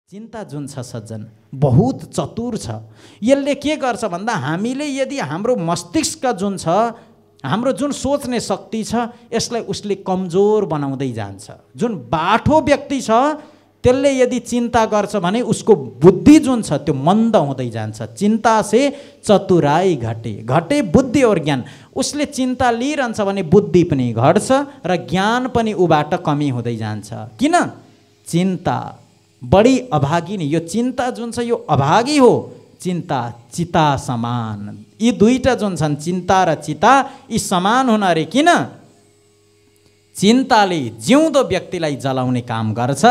चिन्ता जुन छ सज्जन बहुत चतुर छ। यसले के गर्छ भन्दा हामीले यदि हाम्रो मस्तिष्क जुन छ, हाम्रो जुन सोच्ने शक्ति छ, यसलाई उसले कमजोर बनाउँदै जान्छ। जुन बाठो व्यक्ति छ त्यसले यदि चिन्ता गर्छ भने उसको बुद्धि जुन छ त्यो मन्द हुँदै जान्छ। चिन्ता से चतुराई घटे, घटे बुद्धि और ज्ञान। उसले चिन्ता लिइरहन्छ भने बुद्धि पनि घट्छ र ज्ञान पनि उबाट कमी हुँदै जान्छ। किन? चिन्ता बढी अभागी नि। यो चिन्ता जुन छ यो अभागी हो। चिन्ता चिता समान। यी दुईटा जुन छन् चिन्ता र चिता यी समान हुन अरे। किन? चिन्ताले जिउँदो व्यक्तिलाई जलाउने काम गर्छ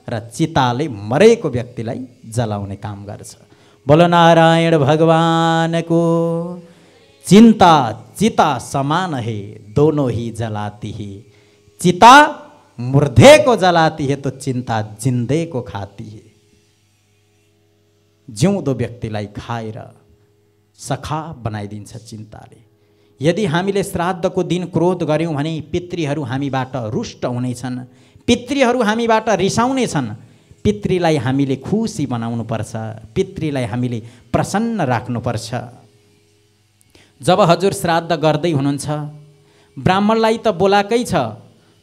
र चिताले मरेको व्यक्तिलाई जलाउने काम गर्छ। बोलो नारायण भगवानको। चिन्ता चिता समान है, दोनों ही जलाती है। चिता मुर्दे को जलाती है तो चिंता जिंदे को खाती है। जिउँदो व्यक्तिलाई खाएर सखा बनाइदिन्छ चिन्ताले। यदि हामीले श्राद्धको दिन क्रोध गर्यौं भने पितृहरू हामीबाट रुष्ट हुनेछन्, पितृहरू हामीबाट रिसाउनेछन्। पितृलाई हामीले खुसी बनाउनु पर्छ, पितृलाई हामीले प्रसन्न राख्नुपर्छ। जब हजुर श्राद्ध गर्दै हुनुहुन्छ ब्राह्मणलाई त बोलाकै छ,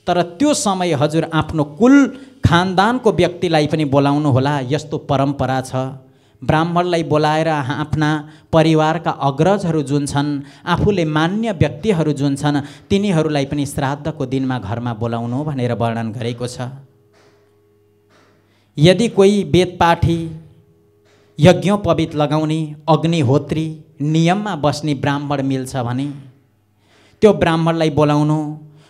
तर त्यो समय हजुर आफ्नो कुल खानदानको व्यक्तिलाई पनि बोलाउनु होला। यस्तो परम्परा छ। ब्राह्मणलाई बोलाएर आफ्ना परिवारका अग्रजहरू जुन छन्, आफूले मान्य व्यक्तिहरू जुन छन्, तिनीहरूलाई पनि श्राद्धको दिनमा घरमा बोलाउनु भनेर वर्णन गरेको छ। यदि कोही वेदपाठी, यज्ञोपवीत लगाउने, अग्निहोत्री, नियममा बस्ने ब्राह्मण मिल्छ भने त्यो ब्राह्मणलाई बोलाउनु,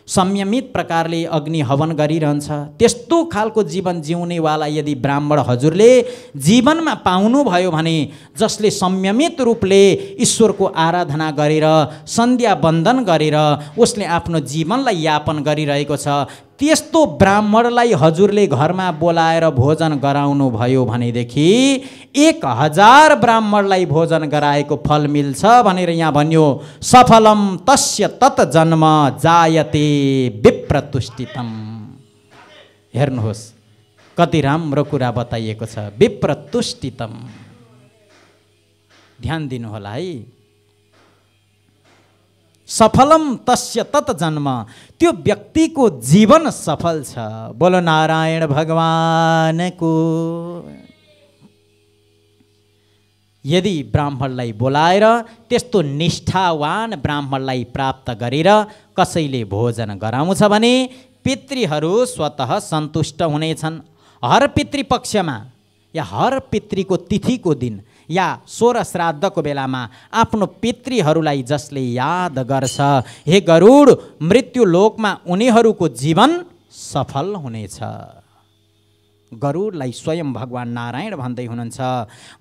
संयमित प्रकारले अग्नि हवन गरिरहन्छ। त्यस्तो खालको जीवन जिउनेवाला यदि ब्राह्मण हजुरले जीवनमा पाउनुभयो भने, जसले संयमित रूपले ईश्वरको आराधना गरेर सन्ध्या वन्दन गरेर उसले आफ्नो जीवनलाई यापन गरिरहेको छ, त्यस्तो ब्राह्मणलाई हजुरले घरमा बोलाएर भोजन गराउनु भयो भनेदेखि 1000 ब्राह्मणलाई भोजन गराएको फल मिल्छ भनेर यहाँ भन्यो। सफलम तस्य तत जन्म जायते विप्रतुष्टितम। हेर्नुहोस् कति राम्रो कुरा बताइएको छ। विप्रतुष्टितम, ध्यान दिनु होला है। सफलम तस्य तत जन्म, त्यो व्यक्तिको जीवन सफल छ। बोलो नारायण भगवानको। यदि ब्राह्मणलाई बोलाएर त्यस्तो निष्ठावान ब्राह्मणलाई प्राप्त गरेर कसैले भोजन गराउँछ भने पितृहरू स्वतः सन्तुष्ट हुनेछन्। हर पितृपक्षमा या हर पितृको तिथिको दिन या 16 श्राद्धको बेलामा आफ्नो पितृहरूलाई जसले याद गर्छ, हे गरुड, मृत्युलोकमा उनीहरूको जीवन सफल हुनेछ। गरुडलाई स्वयं भगवान नारायण भन्दै हुनुहुन्छ,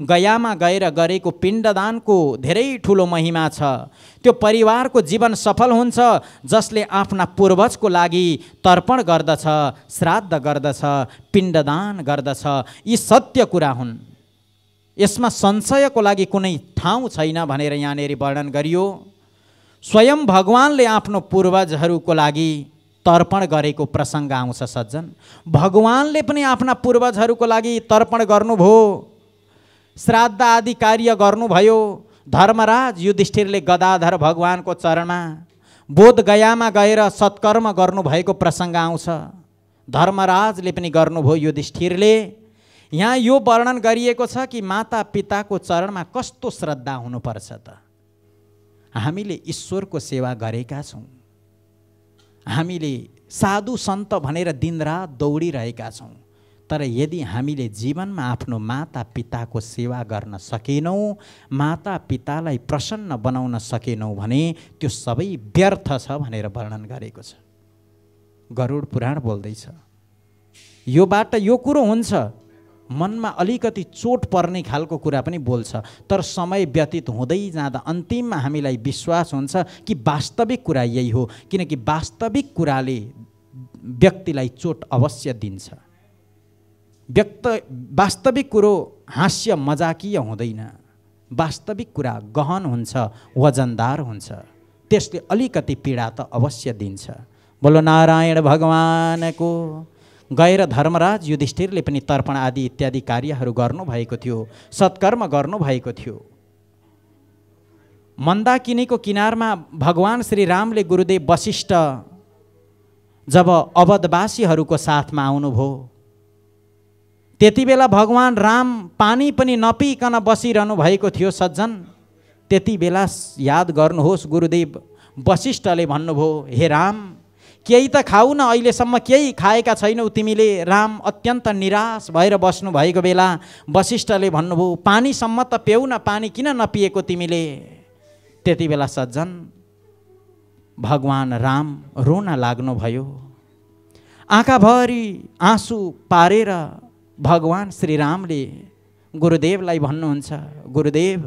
गयामा गएर गरेको पिण्डदानको धेरै ठुलो महिमा छ। त्यो परिवारको जीवन सफल हुन्छ जसले आफ्ना पूर्वजको लागि तर्पण गर्दछ, श्राद्ध गर्दछ, पिण्डदान गर्दछ। यी सत्य कुरा हुन्। यसमा संशयको लागि कुनै ठाउँ छैन भनेर यहाँनेरि वर्णन गरियो। स्वयं भगवानले आफ्नो पूर्वजहरूको लागि तर्पण गरेको प्रसङ्ग आउँछ सज्जन। भगवानले पनि आफ्ना पूर्वजहरूको लागि तर्पण गर्नुभयो, श्राद्ध आदि कार्य गर्नुभयो। धर्मराज युधिष्ठिरले गदाधर भगवानको चरणमा बोधगयामा गएर सत्कर्म गर्नुभएको प्रसङ्ग आउँछ। धर्मराजले पनि गर्नुभयो, युधिष्ठिरले। यहाँ यो वर्णन गरिएको छ कि माता पिताको चरणमा कस्तो श्रद्धा हुनुपर्छ त। हामीले ईश्वरको सेवा गरेका छौँ, हामीले साधु सन्त भनेर दिनरात दौडिरहेका छौँ, तर यदि हामीले जीवनमा आफ्नो माता पिताको सेवा गर्न सकेनौँ, माता पितालाई प्रसन्न बनाउन सकेनौँ भने त्यो सबै व्यर्थ छ भनेर वर्णन गरेको छ। गरुड पुराण बोल्दैछ। योबाट यो कुरो हुन्छ, मनमा अलिकति चोट पर्ने खालको कुरा पनि बोल्छ, तर समय व्यतीत हुँदै जाँदा अन्तिममा हामीलाई विश्वास हुन्छ कि वास्तविक कुरा यही हो। किनकि वास्तविक कुराले व्यक्तिलाई चोट अवश्य दिन्छ। वास्तविक कुरो हास्य मजाकीय हुँदैन। वास्तविक कुरा गहन हुन्छ, वजनदार हुन्छ, त्यसले अलिकति पीडा त अवश्य दिन्छ। बोलो नारायण भगवानको। गएर धर्मराज युधिष्ठिरले पनि तर्पण आदि इत्यादि कार्यहरू गर्नुभएको थियो, सत्कर्म गर्नुभएको थियो। मन्दाकिनीको किनारमा भगवान श्री रामले गुरुदेव वशिष्ठ जब अवधवासीहरूको साथमा आउनुभयो, त्यति बेला भगवान राम पानी पनि नपिकन बसिरहनु भएको थियो सज्जन। त्यति बेला याद गर्नुहोस्, गुरुदेव वशिष्ठले भन्नुभयो, हे राम केही त खाऊ न, अहिलेसम्म केही खाएका छैनौ तिमीले। राम अत्यन्त निराश भएर बस्नु भएको बेला वशिष्ठले भन्नुभयो, पानीसम्म त पिउ न, पानी किन नपिएको तिमीले। त्यति बेला सज्जन भगवान राम रोन लाग्नुभयो। आँखाभरि आँसु पारेर भगवान श्रीरामले गुरुदेवलाई भन्नुहुन्छ, गुरुदेव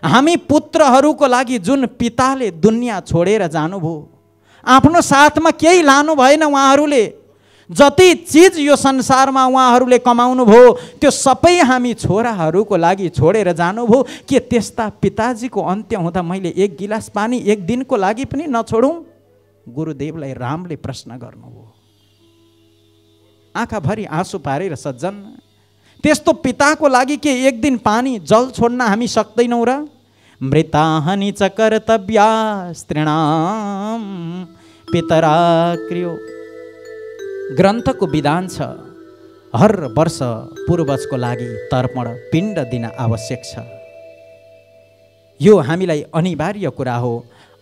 हामी पुत्रहरूको लागि जुन पिताले दुनियाँ छोडेर जानुभयो, आफ्नो साथमा केही लानु भएन। उहाँहरूले जति चिज यो संसारमा उहाँहरूले कमाउनु भयो त्यो सबै हामी छोराहरूको लागि छोडेर जानुभयो। के त्यस्ता पिताजीको अन्त्य हुँदा मैले एक गिलास पानी एक दिनको लागि पनि नछोडौँ? गुरुदेवलाई रामले प्रश्न गर्नुभयो। आँखाभरि आँसु पारेर सज्जन, त्यस्तो पिताको लागि के एक दिन पानी जल छोड्न हामी सक्दैनौँ र? मृताहनि च कर्तव्यास्त्रीणाम पितरा क्रियो। ग्रन्थको विधान छ, हर वर्ष पूर्वजको लागि तर्पण पिण्ड दिन आवश्यक छ। यो हामीलाई अनिवार्य कुरा हो।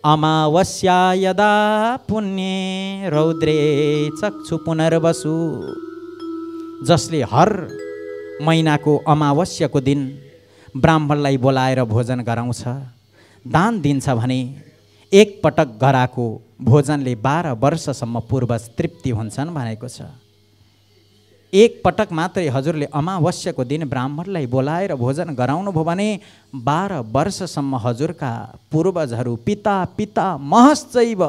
अमावस्या यदा पुण्ये रौद्रे चक्षु पुनर्वसु। जसले हर महिनाको अमावस्याको दिन ब्राह्मणलाई बोलाएर भोजन गराउँछ, दान दिन्छ भने एक पटक गराएको भोजनले 12 वर्षसम्म पूर्वज तृप्ति हुन्छन् भनेको छ। एक पटक मात्रै हजुरले अमावस्याको दिन ब्राह्मणलाई बोलाएर भोजन गराउनु भयो भने 12 वर्षसम्म हजुरका पूर्वजहरू पिता पिता महश्चैव,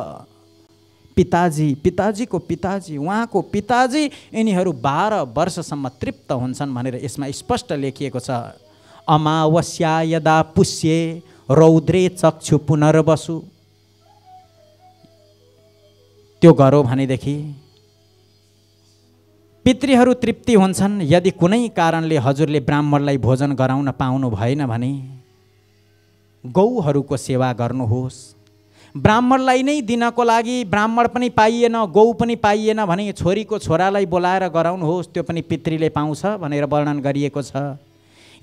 पिताजी पिताजीको पिताजी उहाँको पिताजी, यिनीहरू 12 वर्षसम्म तृप्त हुन्छन् भनेर यसमा स्पष्ट लेखिएको छ। अमावस्या यदा पुष्ये रौद्रे चक्षु पुनर्वसु। त्यो गरो भनेदेखि पितृहरू तृप्ति हुन्छन्। यदि कुनै कारणले हजुरले ब्राह्मणलाई भोजन गराउन पाउनु भएन भने गौहरूको सेवा गर्नुहोस्। ब्राह्मणलाई नै दिनको लागि ब्राह्मण पनि पाइएन, गौ पनि पाइएन भने छोरीको छोरालाई बोलाएर गराउनुहोस्, त्यो पनि पितृले पाउँछ भनेर वर्णन गरिएको छ।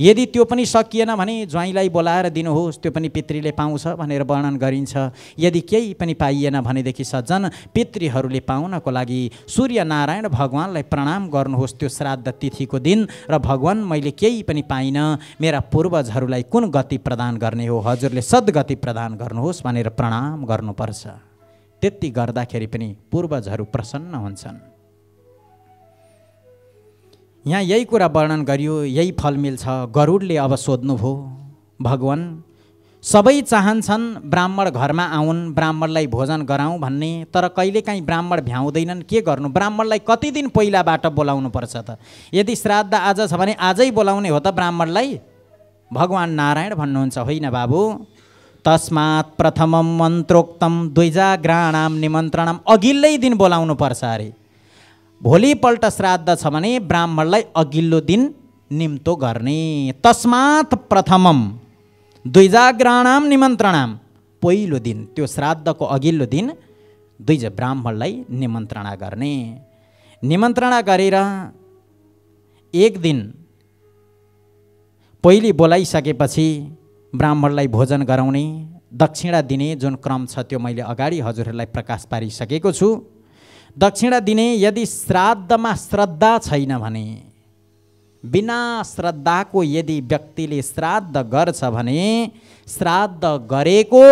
यदि त्यो पनि सकिएन भने ज्वाइँलाई बोलाएर दिनुहोस्, त्यो पनि पितृले पाउँछ भनेर वर्णन गरिन्छ। यदि केही पनि पाइएन भनेदेखि सज्जन पितृहरूले पाउनको लागि सूर्यनारायण भगवानलाई प्रणाम गर्नुहोस् त्यो श्राद्ध तिथिको दिन। र भगवान मैले केही पनि पाइनँ, मेरा पूर्वजहरूलाई कुन गति प्रदान गर्ने हो, हजुरले सद्गति प्रदान गर्नुहोस् भनेर प्रणाम गर्नुपर्छ। त्यति गर्दाखेरि पनि पूर्वजहरू प्रसन्न हुन्छन्। यहाँ यही कुरा वर्णन गरियो, यही फल मिल्छ। गरुडले अब सोध्नुभयो, भगवान सबै चाहन्छन् ब्राह्मण घरमा आउन्, ब्राह्मणलाई भोजन गराउँ भन्ने, तर कहिलेकाहीँ ब्राह्मण भ्याउँदैनन्, के गर्नु? ब्राह्मणलाई कति दिन पहिलाबाट बोलाउनु पर्छ त? यदि श्राद्ध आज छ भने आजै बोलाउने हो त ब्राह्मणलाई? भगवान नारायण भन्नुहुन्छ, होइन बाबु, तस्मात् प्रथमं मन्त्रोक्तम द्विजाग्राणाम निमन्त्रणम। अघिल्लै दिन बोलाउनु पर्छ अरे। भोलिपल्ट श्राद्ध छ भने ब्राह्मणलाई अघिल्लो दिन निम्तो गर्ने। तस्मात् प्रथमम द्विजाग्राणाम निमन्त्रणाम। पहिलो दिन, त्यो श्राद्धको अघिल्लो दिन द्विज ब्राह्मणलाई निमन्त्रणा गर्ने। निमन्त्रणा गरेर एक दिन पहिले बोलाइसकेपछि ब्राह्मणलाई भोजन गराउने, दक्षिणा दिने जुन क्रम छ त्यो मैले अगाडि हजुरहरूलाई प्रकाश पारिसकेको छु। दक्षिणा दिने, यदि श्राद्धमा श्रद्धा छैन भने, बिना श्रद्धाको यदि व्यक्तिले श्राद्ध गर्छ भने श्राद्ध गरेको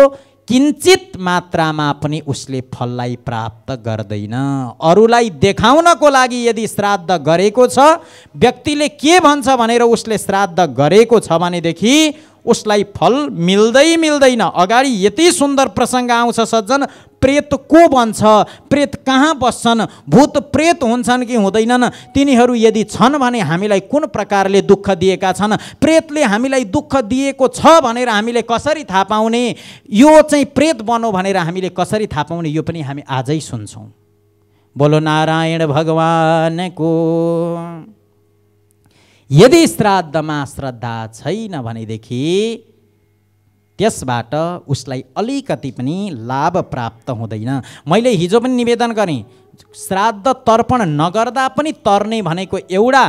किञ्चित मात्रामा पनि उसले फललाई प्राप्त गर्दैन। अरूलाई देखाउनको लागि यदि श्राद्ध गरेको छ, व्यक्तिले के भन्छ भनेर उसले श्राद्ध गरेको छ भनेदेखि उसलाई फल मिल्दैन। अगाडि यति सुन्दर प्रसङ्ग आउँछ सज्जन, प्रेत को बन्छ, प्रेत कहाँ बस्छन्, भूत प्रेत हुन्छन् कि हुँदैनन्, तिनीहरू यदि छन् भने हामीलाई कुन प्रकारले दुःख दिएका छन्, प्रेतले हामीलाई दुःख दिएको छ भनेर हामीले कसरी थाहा पाउने, यो चाहिँ प्रेत बनो भनेर हामीले कसरी थाहा पाउने, यो पनि हामी आजै सुन्छौँ। बोलो नारायण भगवानको। यदि श्राद्धमा श्रद्धा छैन भनेदेखि त्यसबाट उसलाई अलिकति पनि लाभ प्राप्त हुँदैन। मैले हिजो पनि निवेदन गरेँ, श्राद्ध तर्पण नगर्दा पनि तर्ने भनेको एउटा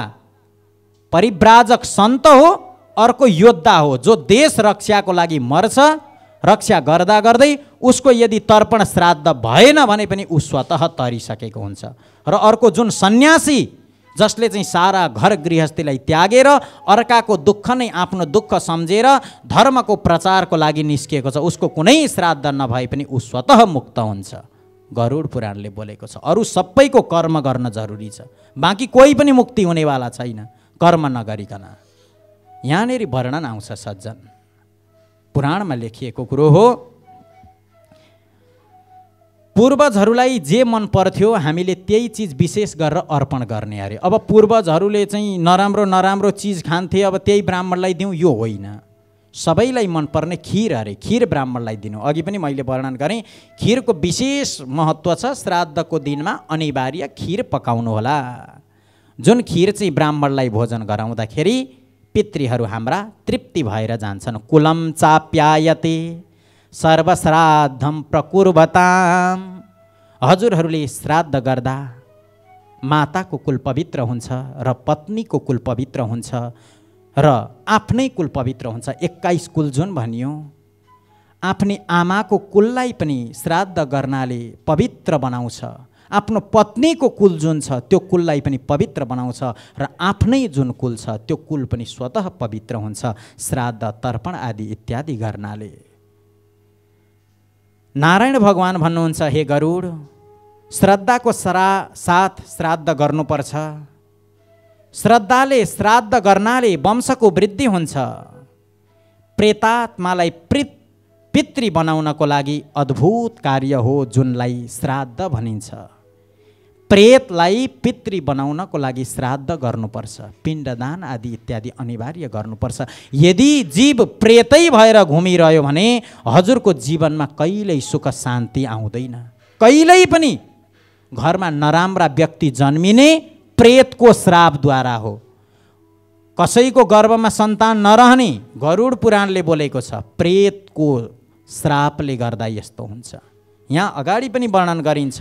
परिव्राजक सन्त हो, अर्को योद्धा हो जो देश रक्षाको लागि मर्छ। रक्षा गर्दा गर्दै उसको यदि तर्पण श्राद्ध भएन भने पनि ऊ स्वतः तरिसकेको हुन्छ। र अर्को जुन सन्यासी जसले चाहिँ सारा घर गृहस्थीलाई त्यागेर अर्काको दुःख नै आफ्नो दुःख सम्झेर धर्मको प्रचारको लागि निस्किएको छ, उसको कुनै श्राद्ध नभए पनि ऊ स्वतः मुक्त हुन्छ। गरुड पुराणले बोलेको छ। अरू सबैको कर्म गर्न जरुरी छ, बाँकी कोही पनि मुक्ति हुनेवाला छैन कर्म नगरिकन। यहाँनिर वर्णन आउँछ सज्जन, पुराणमा लेखिएको कुरो हो। पूर्वजहरूलाई जे मन पर्थ्यो हामीले त्यही चिज विशेष गरेर अर्पण गर्ने अरे। अब पूर्वजहरूले चाहिँ नराम्रो नराम्रो चिज खान्थे, अब त्यही ब्राह्मणलाई दिउँ, यो होइन। सबैलाई मनपर्ने खीर अरे, खीर ब्राह्मणलाई दिनु। अघि पनि मैले वर्णन गरेँ, खीरको विशेष महत्त्व छ। श्राद्धको दिनमा अनिवार्य खीर पकाउनु होला। जुन खीर चाहिँ ब्राह्मणलाई भोजन गराउँदाखेरि पितृहरू हाम्रा तृप्ति भएर जान्छन्। कुलम चाप्यायते सर्वश्राद्धम प्रकुर्वताम। हजुरहरूले श्राद्ध गर्दा माताको कुल पवित्र हुन्छ र पत्नीको कुल पवित्र हुन्छ र आफ्नै कुल पवित्र हुन्छ। 21 कुल जुन भनियो, आफ्नै आमाको कुललाई पनि श्राद्ध गर्नाले पवित्र बनाउँछ। आफ्नो पत्नीको कुल जुन छ त्यो कुललाई पनि पवित्र बनाउँछ र आफ्नै जुन कुल छ त्यो कुल पनि स्वतः पवित्र हुन्छ श्राद्ध तर्पण आदि इत्यादि गर्नाले। नारायण भगवान भन्नुहुन्छ, हे गरुड, श्रद्धाको साथ श्राद्ध गर्नुपर्छ। श्रद्धाले श्राद्ध गर्नाले वंशको वृद्धि हुन्छ। प्रेतात्मालाई पितृ बनाउनको लागि अद्भुत कार्य हो जुनलाई श्राद्ध भनिन्छ। प्रेतलाई पितृ बनाउनको लागि श्राद्ध गर्नुपर्छ, पिण्डदान आदि इत्यादि अनिवार्य गर्नुपर्छ। यदि जीव प्रेतै भएर घुमिरह्यो भने हजुरको जीवनमा कहिल्यै सुख शान्ति आउँदैन। कहिल्यै पनि घरमा नराम्रा व्यक्ति जन्मिने प्रेतको श्रापद्वारा हो। कसैको गर्भमा सन्तान नरहने गरुड पुराणले बोलेको छ, प्रेतको श्रापले गर्दा यस्तो हुन्छ। यहाँ अगाडि पनि वर्णन गरिन्छ,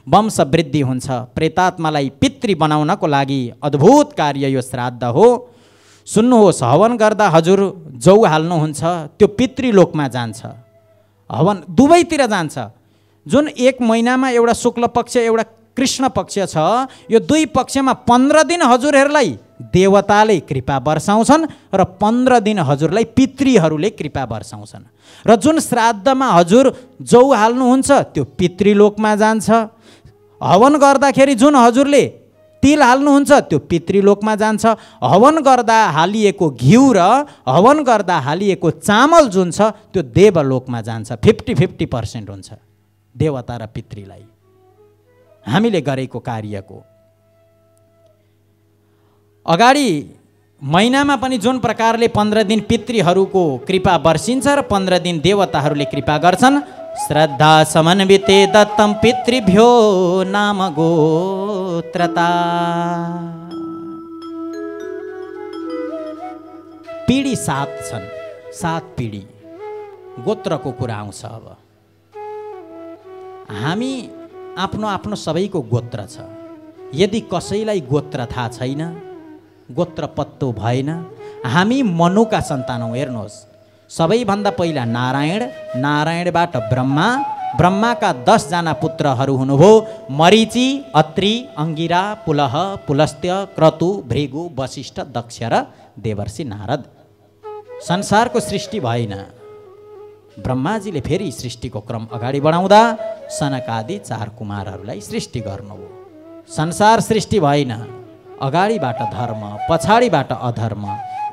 वंश वृद्धि हुन्छ। प्रेतात्मालाई पितृ बनाउनको लागि अद्भुत कार्य यो श्राद्ध हो। सुन्नुहोस्, हवन गर्दा हजुर जौ हाल्नुहुन्छ, त्यो पितृलोकमा जान्छ। हवन दुवैतिर जान्छ। जुन एक महिनामा एउटा शुक्ल पक्ष एउटा कृष्ण पक्ष छ, यो दुई पक्षमा 15 दिन हजुरहरूलाई देवताले कृपा वर्षाउँछन् र 15 दिन हजुरलाई पितृहरूले कृपा वर्षाउँछन्। र जुन श्राद्धमा हजुर जौ हाल्नुहुन्छ त्यो पितृलोकमा जान्छ। हवन गर्दाखेरि जुन हजुरले तिल हाल्नुहुन्छ त्यो पितृलोकमा जान्छ। हवन गर्दा हालिएको घिउ र हवन गर्दा हालिएको चामल जुन छ त्यो देवलोकमा जान्छ। 50-50% हुन्छ देवता र पितृलाई हामीले गरेको कार्यको। अगाडि महिनामा पनि जुन प्रकारले 15 दिन पितृहरूको कृपा वर्षिन्छ र 15 दिन देवताहरूले कृपा गर्छन्। श्रद्धा समन्विते दत्तम पितृभ्यो नाम गोत्रता। पिढी 7 छन्, 7 पिढी गोत्रको कुरा आउँछ। अब हामी आफ्नो आफ्नो सबैको गोत्र छ। यदि कसैलाई गोत्र थाहा छैन, गोत्र पत्तो भएन, हामी मनुका सन्तान हौँ। हेर्नुहोस्, सबैभन्दा पहिला नारायण, नारायणबाट ब्रह्मा, ब्रह्माका 10 जना पुत्रहरू हुनुभयो, मरीचि, अत्रि, अंगिरा, पुलह, पुलस्त्य, क्रतु, भृगु, वशिष्ठ, दक्ष र देवर्षि नारद। संसारको सृष्टि भएन। ब्रह्माजीले फेरि सृष्टिको क्रम अगाडि बढाउँदा सनकादि 4 कुमारहरूलाई सृष्टि गर्नुभयो। संसार सृष्टि भएन। अगाडिबाट धर्म, पछाडिबाट अधर्म,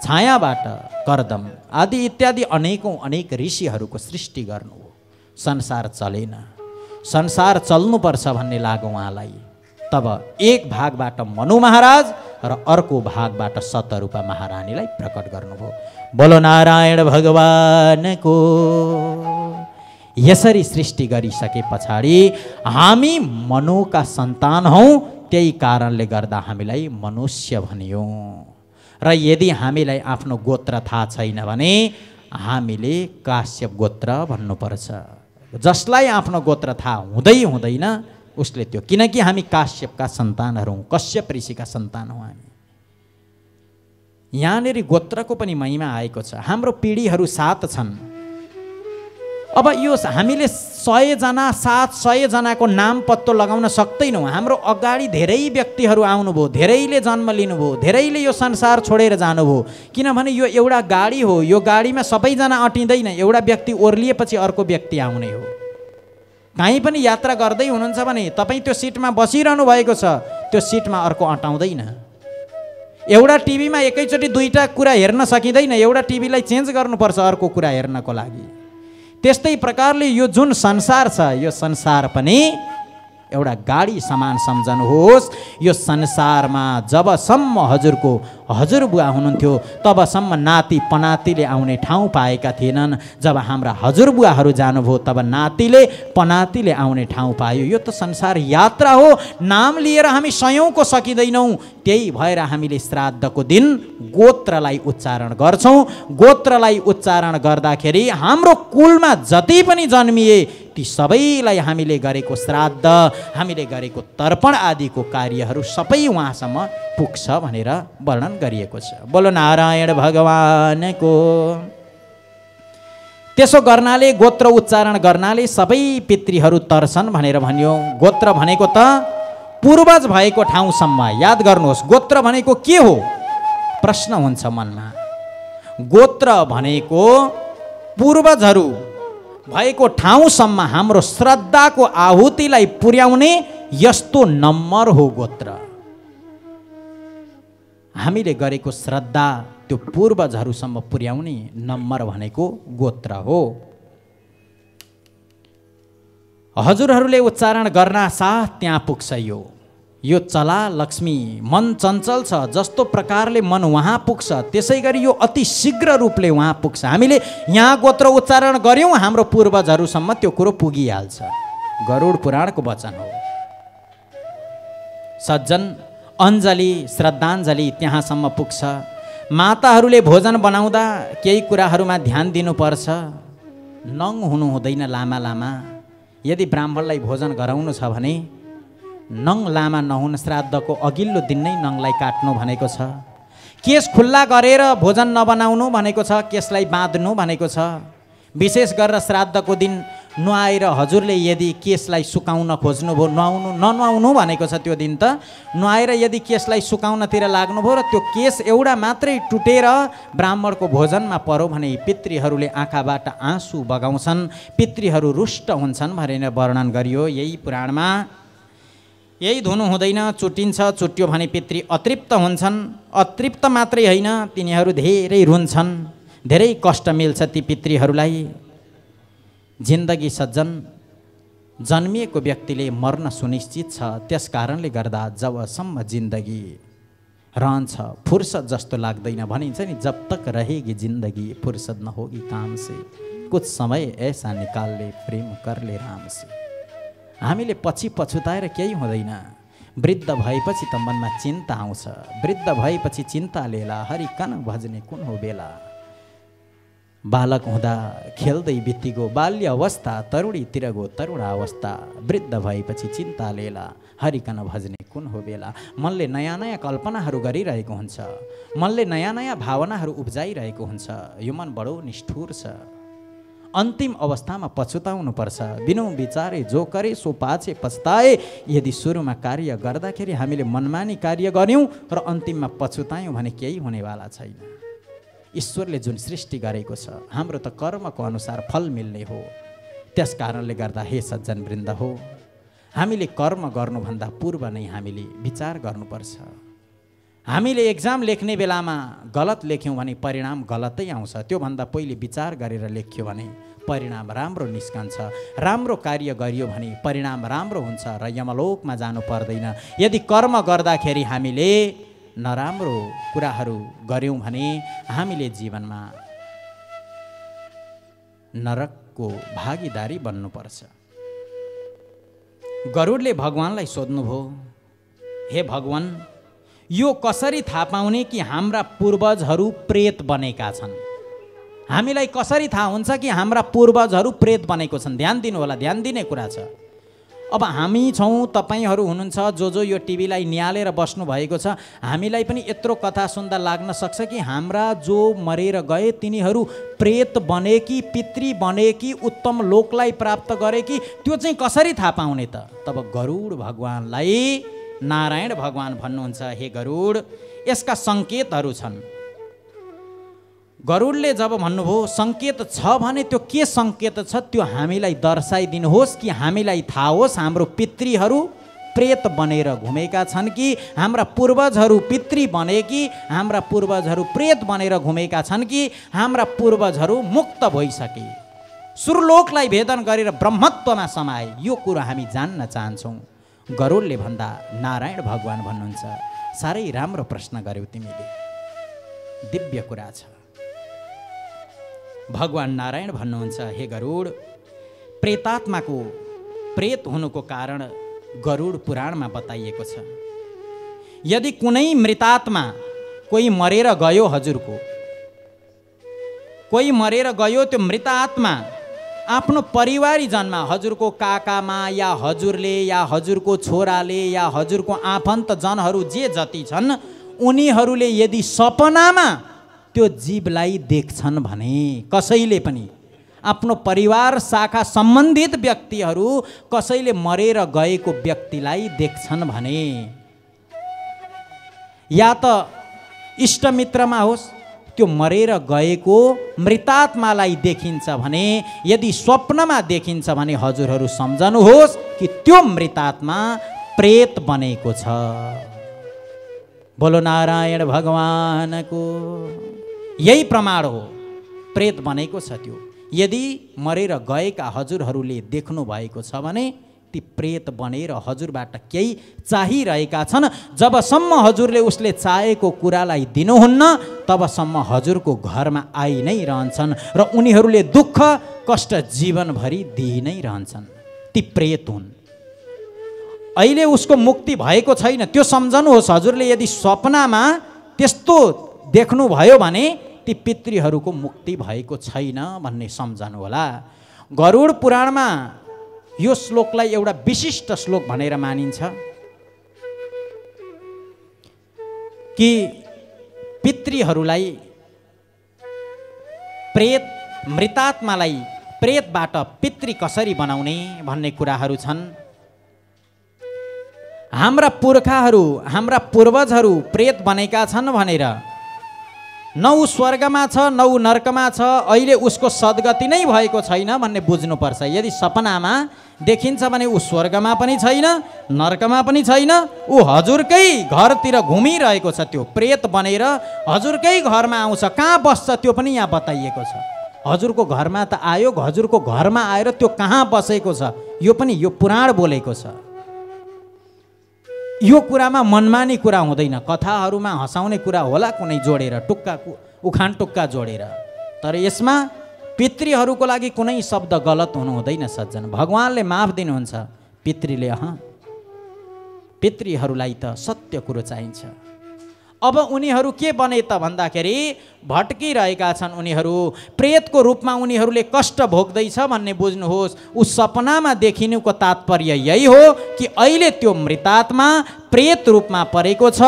छायाबाट कर्दम आदि इत्यादि अनेक ऋषिहरूको सृष्टि गर्नुभयो। संसार चलेन। संसार चल्नुपर्छ भन्ने लाग्यो उहाँलाई। तब एक भागबाट मनु महाराज र अर्को भागबाट शतरूपा महारानीलाई प्रकट गर्नुभयो। बोलो नारायण भगवानको। यसरी सृष्टि गरिसके पछाडि हामी मनुका सन्तान हौँ, त्यही कारणले गर्दा हामीलाई मनुष्य भनियो। र यदि हामीलाई आफ्नो गोत्र थाहा छैन भने हामीले काश्यप गोत्र भन्नुपर्छ। जसलाई आफ्नो गोत्र थाहा हुँदैन उसले त्यो, किनकि हामी काश्यपका सन्तानहरू हौँ, कश्यप ऋषिका सन्तान हौँ हामी। यहाँनिर गोत्रको पनि महिमा आएको छ। हाम्रो पिँढीहरू 7 छन्। अब यो हामीले 100 जना 700 जनाको नाम पत्तो लगाउन सक्दैनौँ। हाम्रो अगाडि धेरै व्यक्तिहरू आउनुभयो, धेरैले जन्म लिनुभयो, धेरैले यो संसार छोडेर जानुभयो। किनभने यो एउटा गाडी हो, यो गाडीमा सबैजना अटिँदैन। एउटा व्यक्ति ओर्लिएपछि अर्को व्यक्ति आउने हो। कहीँ पनि यात्रा गर्दै हुनुहुन्छ भने तपाईँ त्यो सिटमा बसिरहनु भएको छ, त्यो सिटमा अर्को अटाउँदैन। एउटा टिभीमा एकैचोटि 2टा कुरा हेर्न सकिँदैन, एउटा टिभीलाई चेन्ज गर्नुपर्छ अर्को कुरा हेर्नको लागि। त्यस्तै प्रकारले यो जुन संसार छ, यो संसार पनि एउटा गाडी समान सम्झनुहोस्। यो संसारमा जबसम्म हजुरबुवा हुनुहुन्थ्यो तबसम्म नाति पनातिले आउने ठाउँ पाएका थिएनन्। जब हाम्रा हजुरबुवाहरू जानुभयो तब नातिले पनातिले आउने ठाउँ पायो। यो त संसार यात्रा हो, नाम लिएर हामी सयौँको सकिँदैनौँ। त्यही भएर हामीले श्राद्धको दिन गोत्रलाई उच्चारण गर्छौँ। गोत्रलाई उच्चारण गर्दाखेरि हाम्रो कुलमा जति पनि जन्मिए ती सबैलाई हामीले गरेको श्राद्ध, हामीले गरेको तर्पण आदिको कार्यहरू सबै उहाँसम्म पुग्छ भनेर वर्णन गरिएको छ। बोलो नारायण भगवानको। त्यसो गर्नाले, गोत्र उच्चारण गर्नाले सबै पितृहरू तर्छन् भनेर भन्यो। गोत्र भनेको त पूर्वज भएको ठाउँसम्म। याद गर्नुहोस्, गोत्र भनेको के हो प्रश्न हुन्छ मनमा। गोत्र भनेको पूर्वजहरू भएको ठाउँसम्म हाम्रो श्रद्धाको आहुतिलाई पुर्याउने यस्तो नम्बर हो गोत्र। हामीले गरेको श्रद्धा त्यो पूर्वजहरूसम्म पुर्याउने नम्बर भनेको गोत्र हो। हजुरहरूले उच्चारण गर्न साथ त्यहाँ पुग्छ। यो चला लक्ष्मी मन चञ्चल छ, जस्तो प्रकारले मन वहाँ पुग्छ त्यसै गरी यो अति शीघ्र रूपले वहाँ पुग्छ। हामीले यहाँ गोत्र उच्चारण गऱ्यौँ, हाम्रो पूर्वजहरूसम्म त्यो कुरो पुगिहाल्छ। गरुड पुराणको वचन हो। सज्जन अञ्जली श्रद्धाञ्जली त्यहाँसम्म पुग्छ। माताहरूले भोजन बनाउँदा केही कुराहरूमा ध्यान दिनुपर्छ। नङ हुनु हुँदैन लामा लामा। यदि ब्राह्मणलाई भोजन गराउनु छ भने नङ लामा नहुन, श्राद्धको अघिल्लो दिन नै नङलाई काट्नु भनेको छ। केस खुल्ला गरेर भोजन नबनाउनु भनेको छ, केसलाई बाँध्नु भनेको छ। विशेष गरेर श्राद्धको दिन नुहाएर हजुरले यदि केसलाई सुकाउन खोज्नुभयो, ननुहाउनु भनेको छ। त्यो दिन त नुहाएर यदि केसलाई सुकाउनतिर लाग्नुभयो र त्यो केस एउटा मात्रै टुटेर ब्राह्मणको भोजनमा पर्यो भने पितृहरूले आँखाबाट आँसु बगाउँछन्, पितृहरू रुष्ट हुन्छन् भनेर वर्णन गरियो यही पुराणमा। यही धुनु हुँदैन, चुटिन्छ, चुट्यो भने पितृ अतृप्त हुन्छन्। अतृप्त मात्रै होइन, तिनीहरू धेरै रुन्छन्, धेरै कष्ट मिल्छ ती पितृहरूलाई। जिन्दगी सज्जन जन्मिएको व्यक्तिले मर्न सुनिश्चित छ। त्यस कारणले गर्दा जबसम्म जिन्दगी रहन्छ फुर्सद जस्तो लाग्दैन। भनिन्छ नि, जब तक रहेगी जिन्दगी फुर्सद न होगी काम से, कुछ समय ऐसा निकाल ले प्रेम कर ले राम से। हामीले पछि पछुताएर केही हुँदैन। वृद्ध भएपछि त मनमा चिन्ता आउँछ। वृद्ध भएपछि चिन्ता लेला, हरि कन भजने कुन हो बेला। बालक हुँदा खेल्दै बितिगो बाल्य अवस्था, तरुणीतिर गो तरुणावस्था। वृद्ध भएपछि चिन्ता लेला, हरिकन भजने कुन हो बेला। मनले नयाँ नयाँ कल्पनाहरू गरिरहेको हुन्छ, मनले नयाँ नयाँ भावनाहरू उब्जाइरहेको हुन्छ। यो मन बडो निष्ठुर छ। अन्तिम अवस्थामा पछुताउनुपर्छ। बिनु विचारे जो करे सो पाछे पछताए। यदि सुरुमा कार्य गर्दाखेरि हामीले मनमानी कार्य गर्यौँ र अन्तिममा पछुतायौँ भने केही हुनेवाला छैन। ईश्वरले जुन सृष्टि गरेको छ, हाम्रो त कर्मको अनुसार फल मिल्ने हो। त्यस कारणले गर्दा हे सज्जन वृन्द हो, हामीले कर्म गर्नुभन्दा पूर्व नै हामीले विचार गर्नुपर्छ। हामीले एक्जाम लेख्ने बेलामा गलत लेख्यौँ भने परिणाम गलतै आउँछ। त्योभन्दा पहिले विचार गरेर लेख्यो भने परिणाम राम्रो निस्कन्छ। राम्रो कार्य गरियो भने परिणाम राम्रो हुन्छ र यमलोकमा जानु पर्दैन। यदि कर्म गर्दाखेरि हामीले नराम्रो कुराहरू गऱ्यौँ भने हामीले जीवनमा नरकको भागीदारी बन्नुपर्छ। गरुडले भगवानलाई सोध्नुभयो, हे भगवान, यो कसरी थाहा पाउने कि हाम्रा पूर्वजहरू प्रेत बनेका छन्? हामीलाई कसरी थाहा हुन्छ कि हाम्रा पूर्वजहरू प्रेत बनेको छन्? ध्यान दिनु होला, ध्यान दिने कुरा छ। अब हामी छौँ, तपाईहरू हुनुहुन्छ जो यो टिभीलाई निहालेर बस्नु भएको छ, हामीलाई पनि यत्रो कथा सुन्दा लाग्न सक्छ कि हाम्रा जो मरेर गए तिनीहरू प्रेत बने कि पितृ बने कि उत्तम लोकलाई प्राप्त गरे कि, त्यो चाहिँ कसरी थाहा पाउने त? तब गरुड भगवानलाई नारायण भगवान भन्नुहुन्छ, हे गरुड, यसका सङ्केतहरू छन्। गरुडले जब भन्नुभयो सङ्केत छ भने त्यो के सङ्केत छ त्यो हामीलाई दर्शाइदिनुहोस् कि हामीलाई थाहा होस् हाम्रो पितृहरू प्रेत बनेर घुमेका छन् कि हाम्रा पूर्वजहरू पितृ बने कि हाम्रा पूर्वजहरू प्रेत बनेर घुमेका छन् कि हाम्रा पूर्वजहरू मुक्त भइसके, सुरलोकलाई भेदन गरेर ब्रह्मत्वमा समाए, यो कुरा हामी जान्न चाहन्छौँ। गरुडले भन्दा नारायण भगवान भन्नुहुन्छ, साह्रै राम्रो प्रश्न गर्यौ तिमीले, दिव्य कुरा छ। भगवान नारायण भन्नुहुन्छ, हे गरुड, प्रेतात्माको प्रेत हुनुको कारण गरुड पुराणमा बताइएको छ। यदि कुनै मृतात्मा कोही मरेर गयो, हजुरको कोही मरेर गयो, त्यो मृतात्मा आफ्नो परिवारीजनमा, हजुरको काकामा या हजुरले या हजुरको छोराले या हजुरको आफन्तजनहरू जे जति छन्, उनीहरूले यदि सपनामा त्यो जीवलाई देख्छन् भने, कसैले पनि आफ्नो परिवार शाखा सम्बन्धित व्यक्तिहरू कसैले मरेर गएको व्यक्तिलाई देख्छन् भने, या त इष्टमित्रमा होस्, त्यो मरेर गएको मृतात्मालाई देखिन्छ भने, यदि स्वप्नमा देखिन्छ भने हजुरहरू सम्झनुहोस् कि त्यो मृतात्मा प्रेत बनेको छ। बोलो नारायण भगवानको। यही प्रमाण हो, प्रेत बनेको छ त्यो। यदि मरेर गएका हजुरहरूले देख्नु भएको छ भने ती प्रेत बनेर हजुरबाट केही चाहिरहेका छन्। जबसम्म हजुरले उसले चाहेको कुरालाई दिनुहुन्न तबसम्म हजुरको घरमा आई नै रहन्छन् र उनीहरूले दुःख कष्ट जीवनभरि दिइ नै रहन्छन्। ती प्रेत हुन्। अहिले उसको मुक्ति भएको छैन, त्यो सम्झनुहोस्। हजुरले यदि सपनामा त्यस्तो देख्नुभयो भने ती पितृहरूको मुक्ति भएको छैन भन्ने सम्झनु होला। गरुड पुराणमा यो श्लोकलाई एउटा विशिष्ट श्लोक भनेर मानिन्छ कि पितृहरूलाई प्रेत, मृतात्मालाई प्रेतबाट पितृ कसरी बनाउने भन्ने कुराहरू छन्। हाम्रा पुर्खाहरू, हाम्रा पूर्वजहरू प्रेत बनेका छन् भनेर न ऊ स्वर्गमा छ न ऊ नर्कमा छ, अहिले उसको सद्गति नै भएको छैन भन्ने बुझ्नुपर्छ। यदि सपनामा देखिन्छ भने ऊ स्वर्गमा पनि छैन, नर्कमा पनि छैन, ऊ हजुरकै घरतिर घुमिरहेको छ। त्यो प्रेत बनेर हजुरकै घरमा आउँछ। कहाँ बस्छ त्यो पनि यहाँ बताइएको छ। हजुरको घरमा त आयो, हजुरको घरमा आएर त्यो कहाँ बसेको छ यो पनि यो पुराण बोलेको छ। यो कुरामा मनमानी कुरा हुँदैन। कथाहरूमा हँसाउने कुरा होला कुनै जोडेर, टुक्का उखान टुक्का जोडेर, तर यसमा पितृहरूको लागि कुनै शब्द गलत हुनु हुँदैन सज्जन। भगवानले माफ दिनुहुन्छ। पितृले पितृहरूलाई त सत्य कुरो चाहिन्छ। अब उनीहरू के बने त भन्दाखेरि भट्किरहेका छन्। उनीहरू प्रेतको रूपमा उनीहरूले कष्ट भोग्दैछ भन्ने बुझ्नुहोस्। उस सपनामा देखिनुको तात्पर्य यही हो कि अहिले त्यो मृतात्मा प्रेत रूपमा परेको छ।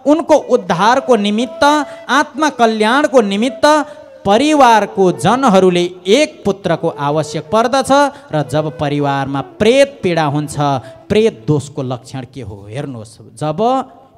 उनको उद्धारको निमित्त, आत्मा कल्याणको निमित्त परिवारको जनहरूले एक पुत्रको आवश्यक पर्दछ र जब परिवारमा प्रेत पीडा हुन्छ, प्रेत दोषको लक्षण के हो हेर्नुहोस्। जब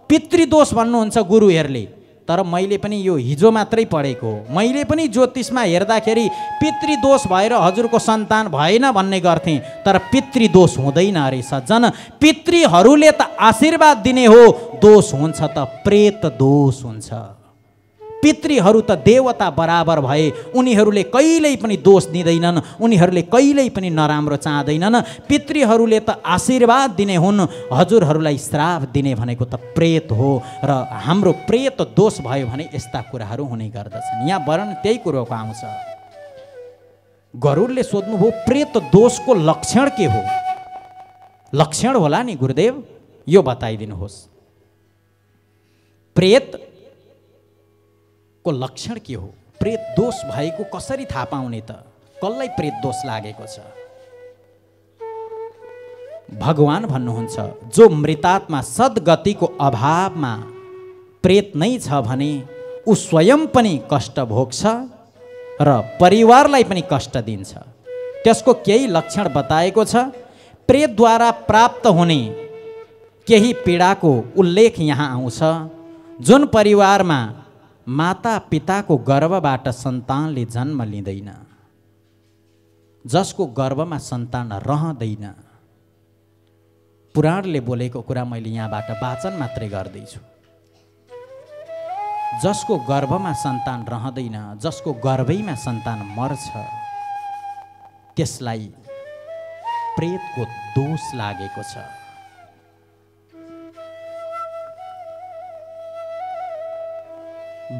पितृदोष भन्नुहुन्छ गुरुहरूले, तर मैले पनि यो हिजो मात्रै पढेको हो। मैले पनि ज्योतिषमा हेर्दाखेरि पितृदोष भएर हजुरको सन्तान भएन भन्ने गर्थेँ, तर पितृदोष हुँदैन अरे सज्जन। पितृहरूले त आशीर्वाद दिने हो, दोष हुन्छ त प्रेत दोष हुन्छ। पितृहरू त देवता बराबर भए, उनीहरूले कहिल्यै पनि दोष दिँदैनन्, उनीहरूले कहिल्यै पनि नराम्रो चाहँदैनन्। पितृहरूले त आशीर्वाद दिने हुन्, हजुरहरूलाई श्राप दिने भनेको त प्रेत हो। र हाम्रो प्रेत दोष भयो भने यस्ता कुराहरू हुने गर्दछन्। यहाँ वर्णन त्यही कुरोको आउँछ। गरुडले सोध्नुभयो प्रेत दोषको लक्षण के हो? लक्षण होला नि गुरुदेव, यो बताइदिनुहोस्। प्रेतको लक्षण के हो? प्रेत दोष भएको कसरी थाहा पाउने त? कसलाई प्रेत दोष लागेको छ? भगवान भन्नुहुन्छ जो मृतात्मा सद्गतिको अभावमा प्रेत नै छ भने ऊ स्वयं पनि कष्ट भोग्छ र परिवारलाई पनि कष्ट दिन्छ। त्यसको केही लक्षण बताएको छ। प्रेतद्वारा प्राप्त हुने केही पीडाको उल्लेख यहाँ आउँछ। जुन परिवारमा माता पिताको गर्भबाट सन्तानले जन्म लिँदैन, जसको गर्भमा सन्तान रहँदैन, पुराणले बोलेको कुरा मैले यहाँबाट वाचन मात्रै गर्दैछु। जसको गर्भमा सन्तान रहँदैन, जसको गर्भैमा सन्तान मर्छ, त्यसलाई प्रेतको दोष लागेको छ।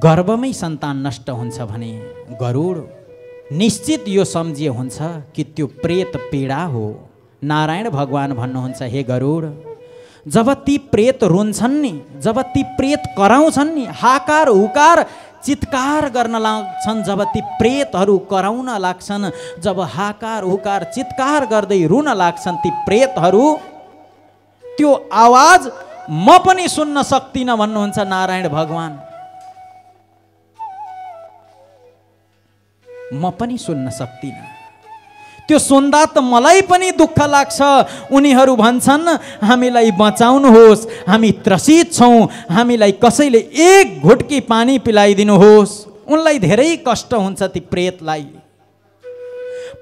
गर्भमै सन्तान नष्ट हुन्छ भने गरुड निश्चित यो सम्झिए हुन्छ कि त्यो प्रेत पीडा हो। नारायण भगवान भन्नुहुन्छ हे गरुड, जब ती प्रेत रुन्छन् नि, जब ती प्रेत कराउँछन् नि, हाकार हुकार चित्कार गर्न लाग्छन्, जब ती प्रेतहरू कराउन लाग्छन्, जब हाकार हुकार चित्कार गर्दै रुन लाग्छन् ती प्रेतहरू, त्यो आवाज म पनि सुन्न सक्दिनँ भन्नुहुन्छ नारायण भगवान। म पनि सुन्न सक्दिनँ। त्यो सुन्दा त मलाई पनि दुःख लाग्छ। उनीहरू भन्छन् हामीलाई बचाउनुहोस्, हामी त्रसित छौँ, हामीलाई कसैले एक घुटकी पानी पिलाइदिनुहोस्। उनलाई धेरै कष्ट हुन्छ ती प्रेतलाई।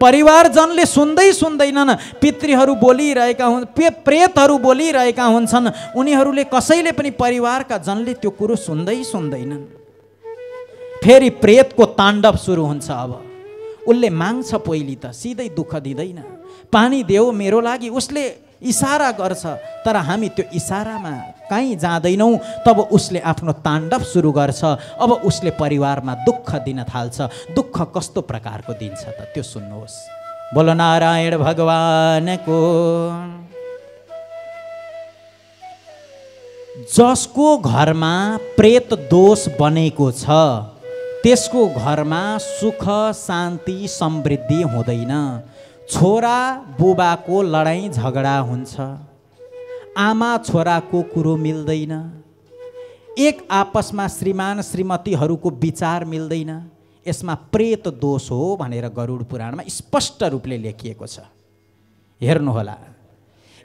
परिवारजनले सुन्दै सुन्दैनन्, पितृहरू बोलिरहेका हुन्, प्रेतहरू बोलिरहेका हुन्छन्, उनीहरूले कसैले पनि परिवारका जनले त्यो कुरो सुन्दैनन्। फेरि प्रेतको ताण्डव सुरु हुन्छ। अब उसले माग्छ पहिले त, सिधै दुःख दिँदैन, पानी देऊ मेरो लागि। उसले इसारा गर्छ, तर हामी त्यो इसारामा कहीँ जाँदैनौँ। तब उसले आफ्नो ताण्डव सुरु गर्छ। अब उसले परिवारमा दुःख दिन थाल्छ। दुःख कस्तो प्रकारको दिन्छ त त्यो सुन्नुहोस्। बोलो नारायण भगवानको। जसको घरमा प्रेत दोष बनेको छ त्यसको घरमा सुख शान्ति समृद्धि हुँदैन। छोरा बुबाको लडाइँ झगडा हुन्छ, आमा छोराको कुरो मिल्दैन, एक आपसमा श्रीमान श्रीमतीहरूको विचार मिल्दैन। यसमा प्रेत दोष हो भनेर गरुड पुराणमा स्पष्ट रूपले लेखिएको छ। हेर्नुहोला,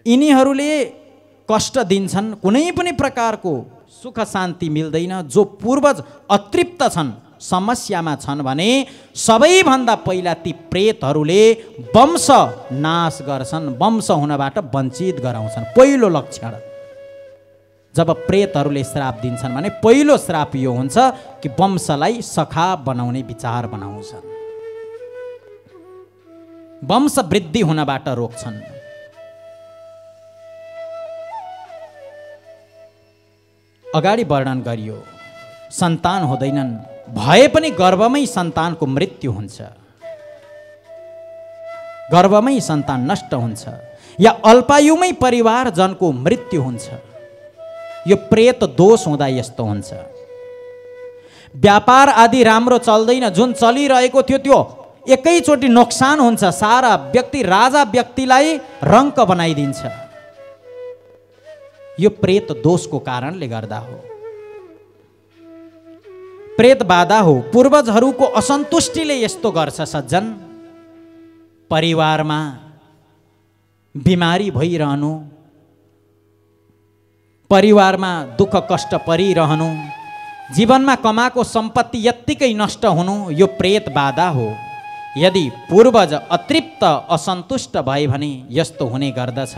यिनीहरूले कष्ट दिन्छन्, कुनै पनि प्रकारको सुख शान्ति मिल्दैन। जो पूर्वज अतृप्त छन्, समस्यामा छन् भने सबैभन्दा पहिला ती प्रेतहरूले वंश नाश गर्छन्, वंश हुनबाट वञ्चित गराउँछन्। पहिलो लक्षण जब प्रेतहरूले श्राप दिन्छन् भने पहिलो श्राप यो हुन्छ कि वंशलाई सखा बनाउने विचार बनाउँछन्, वंश वृद्धि हुनबाट रोक्छन्। अगाडि वर्णन गरियो सन्तान हुँदैनन्, भए पनि गर्भमै सन्तानको मृत्यु हुन्छ, गर्भमै सन्तान नष्ट हुन्छ, या अल्पायुमै परिवारजनको मृत्यु हुन्छ। यो प्रेत दोष हुँदा यस्तो हुन्छ। व्यापार आदि राम्रो चल्दैन, जुन चलिरहेको थियो त्यो एकैचोटि नोक्सान हुन्छ। सारा व्यक्ति राजा व्यक्तिलाई रङ्क बनाइदिन्छ। यो प्रेत दोषको कारणले गर्दा हो, प्रेत बाधा हो। पूर्वजहरूको असन्तुष्टिले यस्तो गर्छ सज्जन। परिवारमा बिमारी भइरहनु, परिवारमा दुःख कष्ट परिरहनु, जीवनमा कमाएको सम्पत्ति यत्तिकै नष्ट हुनु, यो प्रेत बाधा हो। यदि पूर्वज अतृप्त असन्तुष्ट भए भने यस्तो हुने गर्दछ।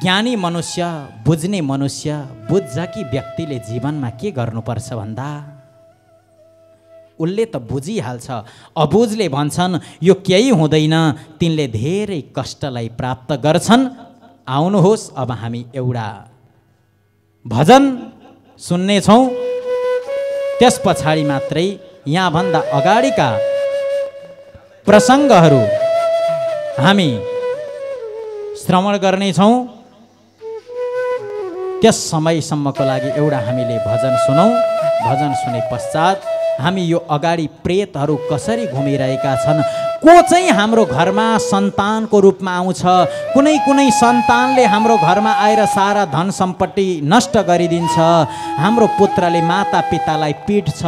ज्ञानी मनुष्य, बुझ्ने मनुष्य बुझ्छ कि व्यक्तिले जीवनमा के गर्नुपर्छ भन्दा उसले त बुझिहाल्छ। अबुझले भन्छन् यो केही हुँदैन, तिनले धेरै कष्टलाई प्राप्त गर्छन्। आउनुहोस् अब हामी एउटा भजन सुन्नेछौँ, त्यस पछाडि मात्रै यहाँभन्दा अगाडिका प्रसङ्गहरू हामी श्रवण गर्नेछौँ। त्यस समयसम्मको लागि एउटा हामीले भजन सुनौँ। भजन सुने पश्चात हामी यो अगाडि प्रेतहरू कसरी घुमिरहेका छन्, को चाहिँ हाम्रो घरमा सन्तानको रूपमा आउँछ, कुनै कुनै सन्तानले हाम्रो घरमा आएर सारा धन सम्पत्ति नष्ट गरिदिन्छ, हाम्रो पुत्रले माता पितालाई पिट्छ,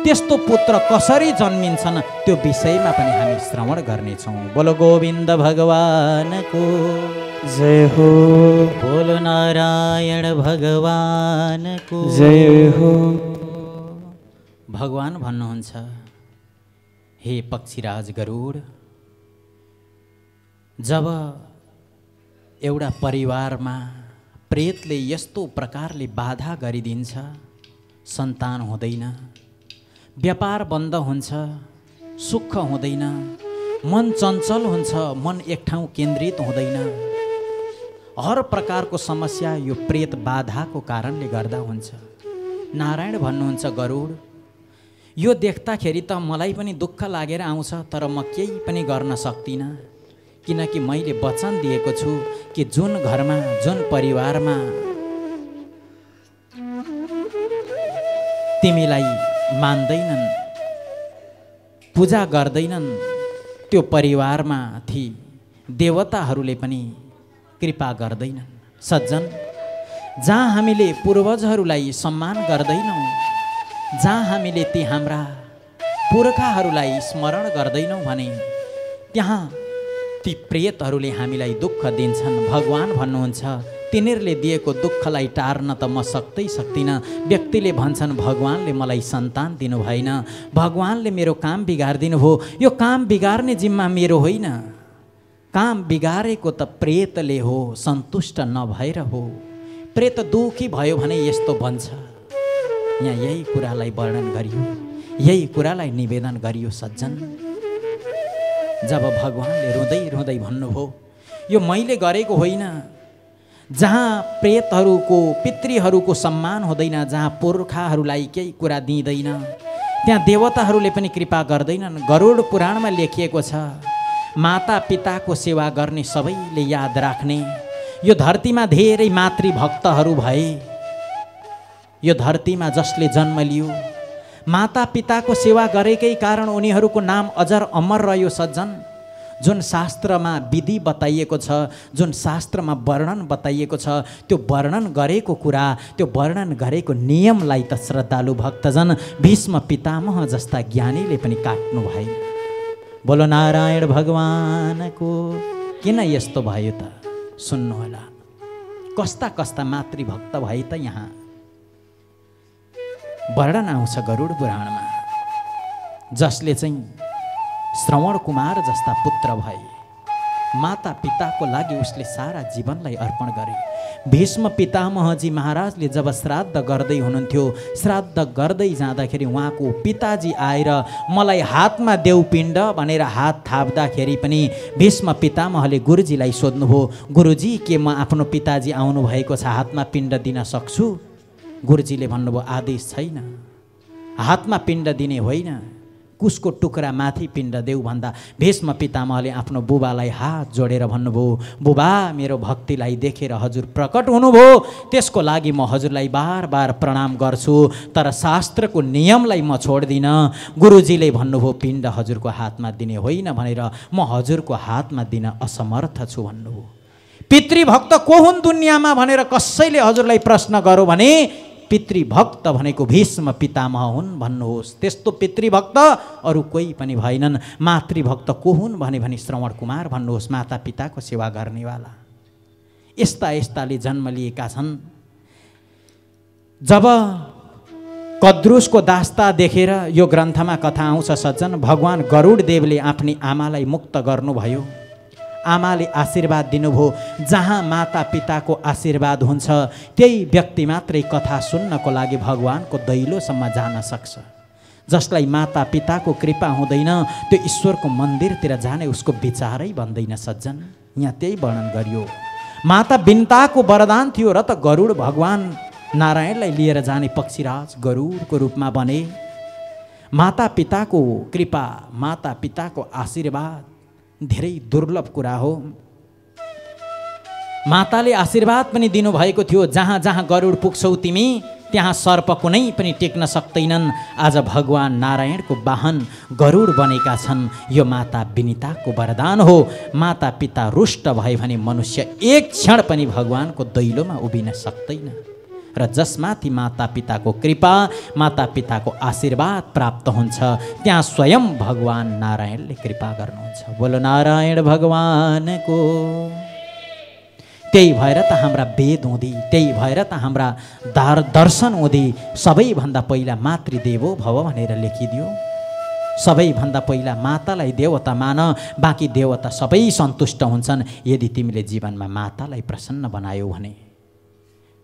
त्यस्तो पुत्र कसरी जन्मिन्छन् त्यो विषयमा पनि हामी श्रवण गर्नेछौँ। बोलो गोविन्द भगवानको जय हो, बोलो नारायण भगवानको जय हो। भगवान भन्नुहुन्छ, हे पक्षीराज गरुड, जब एउटा परिवारमा प्रेतले यस्तो प्रकारले बाधा गरिदिन्छ, सन्तान हुँदैन, व्यापार बन्द हुन्छ, सुख हुँदैन, मन चञ्चल हुन्छ, मन एक ठाउँ केन्द्रित हुँदैन, हर प्रकारको समस्या यो प्रेत बाधाको कारणले गर्दा हुन्छ। नारायण भन्नुहुन्छ, गरुड, यो देख्दाखेरि त मलाई पनि दुःख लागेर आउँछ, तर म केही पनि गर्न सक्दिनँ, किनकि मैले वचन दिएको छु कि जुन घरमा जुन परिवारमा तिमीलाई मान्दैनन्, पूजा गर्दैनन्, त्यो परिवारमाथि देवताहरूले पनि कृपा गर्दैनन्। सज्जन, जहाँ हामीले पूर्वजहरूलाई सम्मान गर्दैनौँ, जहाँ हामीले ती हाम्रा पुर्खाहरूलाई स्मरण गर्दैनौँ भने त्यहाँ ती प्रेतहरूले हामीलाई दुःख दिन्छन्। भगवान भन्नुहुन्छ, तिनीहरूले दिएको दुःखलाई टार्न त म सक्दिनँ। व्यक्तिले भन्छन्, भगवानले मलाई सन्तान दिनु भएन, भगवानले मेरो काम बिगारिदिनु भयो, यो काम बिगार्ने जिम्मा मेरो होइन, काम बिगारेको त प्रेतले हो, सन्तुष्ट नभएर हो। प्रेत दुखी भयो भने यस्तो भन्छ। यहाँ यही कुरालाई वर्णन गरियो, यही कुरालाई निवेदन गरियो। सज्जन, जब भगवानले रुँदै रुँदै भन्नुभयो, यो मैले गरेको होइन, जहाँ प्रेतहरूको पितृहरूको सम्मान हुँदैन, जहाँ पुर्खाहरूलाई केही कुरा दिँदैन, त्यहाँ देवताहरूले पनि कृपा गर्दैनन्। गरुड पुराणमा लेखिएको छ, माता पिताको सेवा गर्ने सबैले याद राख्ने। यो धरतीमा धेरै मातृभक्तहरू भए, यो धरतीमा जसले जन्म लियो माता पिताको सेवा गरेकै कारण उनीहरूको नाम अजर अमर रह्यो। सज्जन, जुन शास्त्रमा विधि बताइएको छ, जुन शास्त्रमा वर्णन बताइएको छ, त्यो वर्णन गरेको कुरा, त्यो वर्णन गरेको नियमलाई त श्रद्धालु भक्तजन भीष्म पितामह जस्ता ज्ञानीले पनि काट्नु भएन। बोलो नारायण भगवानको। किन यस्तो भयो त? सुन्नुहोला, कस्ता कस्ता मातृभक्त भए त यहाँ वर्णन आउँछ गरुड पुराणमा। जसले चाहिँ श्रवण कुमार जस्ता पुत्र भए, माता पिताको लागि उसले सारा जीवनलाई अर्पण गरे। भीष्म पितामहजी महाराजले जब श्राद्ध गर्दै हुनुहुन्थ्यो, श्राद्ध गर्दै जाँदाखेरि उहाँको पिताजी आएर मलाई हातमा देऊ पिण्ड भनेर हात थाप्दाखेरि पनि भीष्म पितामहले गुरुजीलाई सोध्नुभयो, गुरुजी के म आफ्नो पिताजी आउनु भएको छ, हातमा पिण्ड दिन सक्छु? गुरुजीले भन्नुभयो, आदेश छैन, हातमा पिण्ड दिने होइन, कुसको टुक्रा माथि पिण्ड देऊ भन्दा भीष्म पितामहले आफ्नो बुबालाई हात जोडेर भन्नुभयो, बुबा मेरो भक्तिलाई देखेर हजुर प्रकट हुनुभयो, त्यसको लागि म हजुरलाई बार बार प्रणाम गर्छु, तर शास्त्रको नियमलाई म छोड्दिनँ। गुरुजीले भन्नुभयो, पिण्ड हजुरको हातमा दिने होइन भनेर म हजुरको हातमा दिन असमर्थ छु भन्नुभयो। पितृभक्त को हुन् दुनियाँमा भनेर कसैले हजुरलाई प्रश्न गर्यो भने पितृभक्त भनेको भीष्म पितामह हुन् भन्नुहोस्। त्यस्तो पितृभक्त अरू कोही पनि भएनन्। मातृभक्त को हुन् भने श्रवण कुमार भन्नुहोस्, माता पिताको सेवा गर्नेवाला। यस्ता यस्ताले जन्म लिएका छन्। जब कद्रुसको दास्ता देखेर यो ग्रन्थमा कथा आउँछ सज्जन, भगवान गरुड देवले आफ्नी आमालाई मुक्त गर्नुभयो, आमाले आशीर्वाद दिनुभयो। जहाँ माता पिताको आशीर्वाद हुन्छ त्यही व्यक्ति मात्रै कथा सुन्नको लागि भगवानको दैलोसम्म जान सक्छ। जसलाई माता पिताको कृपा हुँदैन त्यो ईश्वरको मन्दिरतिर जाने उसको विचारै बन्दैन। सज्जन, यहाँ त्यही वर्णन गरियो। माता बिन्ताको वरदान थियो र त गरुड भगवान नारायणलाई लिएर जाने पक्षीराज गरुडको रूपमा बने। माता पिताको कृपा, माता पिताको आशीर्वाद धेरै दुर्लभ कुरा हो। माताले आशीर्वाद पनि दिनुभएको थियो, जहाँ जहाँ गरुड पुग्छौ तिमी त्यहाँ सर्प कुनै पनि टेक्न सक्दैनन्। आज भगवान नारायणको वाहन गरुड बनेका छन्। यो माता विनिताको वरदान हो। माता पिता रुष्ट भए भने मनुष्य एक क्षण पनि भगवानको दैलोमा उभिन सक्दैन। र जसमाथि माता पिताको कृपा, माता पिताको आशीर्वाद प्राप्त हुन्छ, त्यहाँ स्वयं भगवान नारायणले कृपा गर्नुहुन्छ। बोलो नारायण भगवानको। त्यही भएर त हाम्रा वेद हुँदी, त्यही भएर त हाम्रा दर्शन हुँदी सबैभन्दा पहिला मातृदेवो भव भनेर लेखिदियो। सबैभन्दा पहिला मातालाई देवता मान, बाँकी देवता सबै सन्तुष्ट हुन्छन् यदि तिमीले जीवनमा मातालाई प्रसन्न बनायौ भने।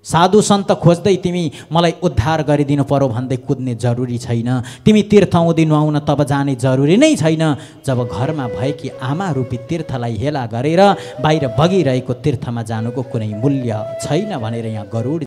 साधु सन्त खोज्दै तिमी मलाई उद्धार गरिदिनु पर्यो भन्दै कुद्ने जरुरी छैन। तिमी तीर्थ हुँदै नुहाउन तब जाने जरुरी नै छैन। जब घरमा भएकी आमा रूपी तीर्थलाई हेला गरेर बाहिर बगिरहेको तीर्थमा जानुको कुनै मूल्य छैन भनेर यहाँ गरुड